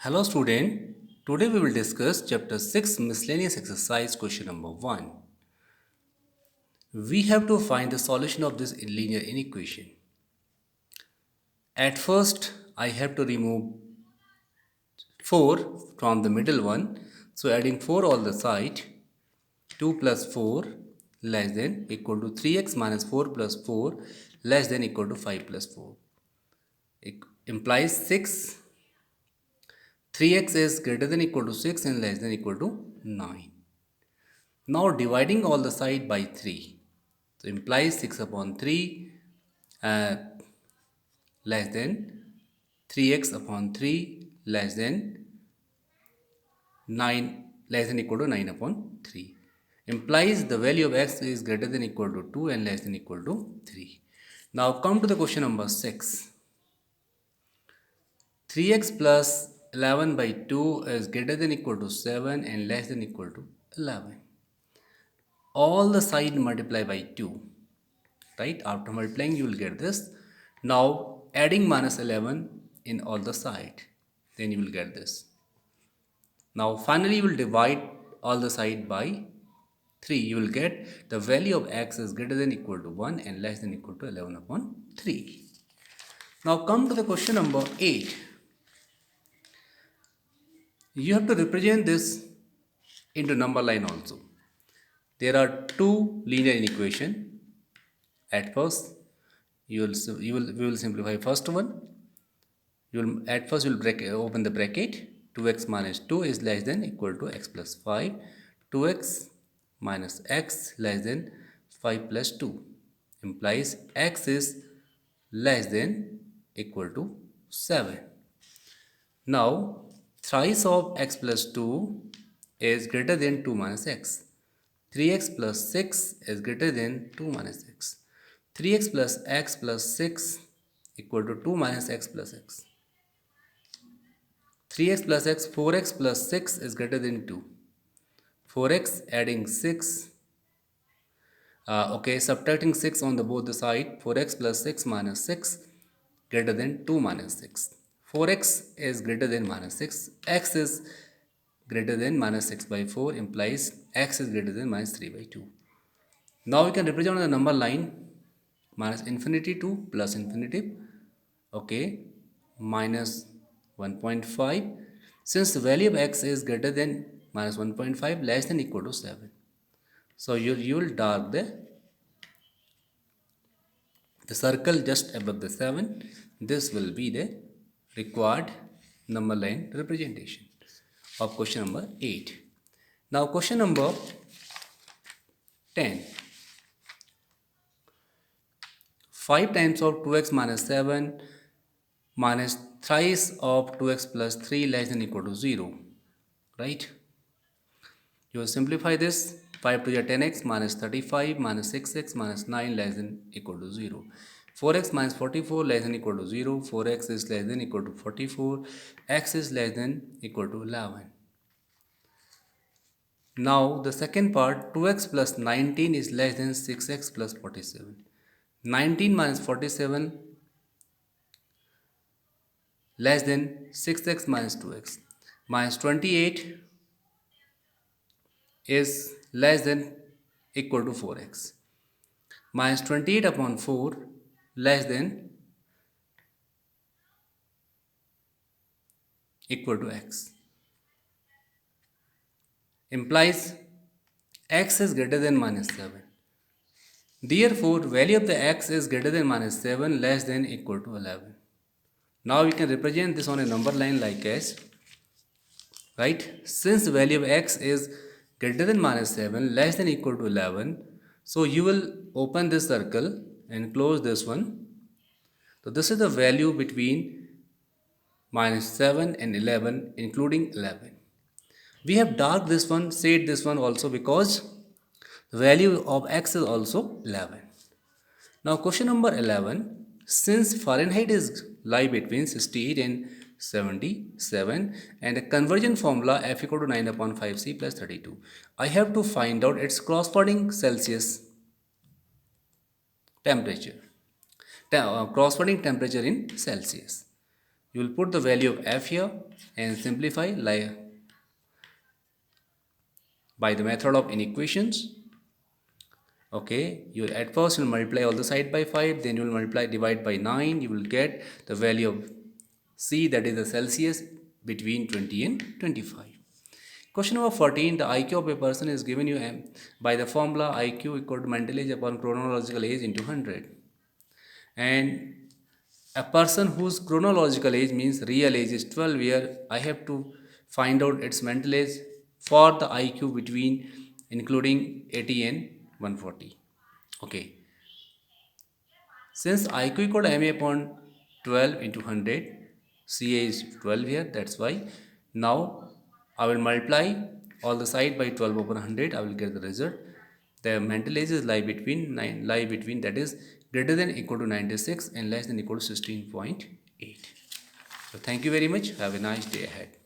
Hello student, today we will discuss chapter 6 miscellaneous exercise question number 1. We have to find the solution of this linear inequation. At first I have to remove 4 from the middle one. So adding 4 all the side, 2 plus 4 less than equal to 3x minus 4 plus 4 less than equal to 5 plus 4. It implies 6. 3x is greater than equal to 6 and less than equal to 9. Now dividing all the side by 3. So implies 6 upon 3 uh, less than 3x upon 3 less than 9 less than equal to 9 upon 3. Implies the value of x is greater than equal to 2 and less than equal to 3. Now come to the question number 6. 3x plus 11 by 2 is greater than equal to 7 and less than equal to 11. All the side multiply by 2. Right, after multiplying you will get this. Now adding minus 11 in all the side, then you will get this. Now finally you will divide all the side by 3. You will get the value of x is greater than equal to 1 and less than equal to 11 upon 3. Now come to the question number 8. You have to represent this into number line also. There are two linear inequation. At first we will simplify first one. At first you will open the bracket. 2x minus 2 is less than equal to x plus 5. 2x minus x less than 5 plus 2 implies x is less than equal to 7. Now thrice of x plus 2 is greater than 2 minus x. 3x plus 6 is greater than 2 minus x. 3x plus 6 equal to 2 minus x plus x. 3x plus x, 4x plus 6 is greater than 2. 4x adding 6. Subtracting 6 on the both the side. 4x plus 6 minus 6 greater than 2 minus 6. 4x is greater than minus 6. X is greater than minus 6 by 4 implies x is greater than minus 3 by 2. Now we can represent on the number line minus infinity to plus infinity. Okay, minus 1.5. Since the value of x is greater than minus 1.5 less than equal to 7. So you will dark the circle just above the 7. This will be the required number line representation of question number 8. Now question number 10. 5 times of 2x minus 7 minus thrice of 2x plus 3 less than equal to 0. Right? You will simplify this. 5 to the 10x minus 35 minus 6x minus 9 less than equal to 0. 4x minus 44 less than equal to 0. 4x is less than equal to 44. X is less than equal to 11. Now the second part, 2x plus 19 is less than 6x plus 47. 19 minus 47 less than 6x minus 2x. Minus 28 is less than equal to 4x. Minus 28 upon 4 less than equal to x. Implies x is greater than minus 7. Therefore, value of the x is greater than minus 7 less than equal to 11. Now we can represent this on a number line like as, right? Since the value of x is greater than minus 7 less than equal to 11, so you will open this circle and close this one. So this is the value between minus 7 and 11 including 11. We have dark this one, shade this one also because the value of x is also 11. Now question number 11. Since Fahrenheit is lie between 68 and 77 and a conversion formula F equal to 9 upon 5C plus 32. I have to find out its corresponding Celsius temperature. Corresponding temperature in Celsius. You will put the value of f here and simplify by the method of inequations. Okay, you at first you'll multiply all the side by 5, then you will multiply divide by 9. You will get the value of C, that is the Celsius, between 20 and 25. Question number 14. The IQ of a person is given you by the formula IQ equal to mental age upon chronological age into 100. And a person whose chronological age means real age is 12, where I have to find out its mental age for the IQ between including 80 and 140. Okay, since IQ equal to MA upon 12 into 100, CA is 12 here, that's why now I will multiply all the side by 12 over 100, I will get the result. The mental ages lie between that is greater than equal to 96 and less than equal to 16.8. So thank you very much. Have a nice day ahead.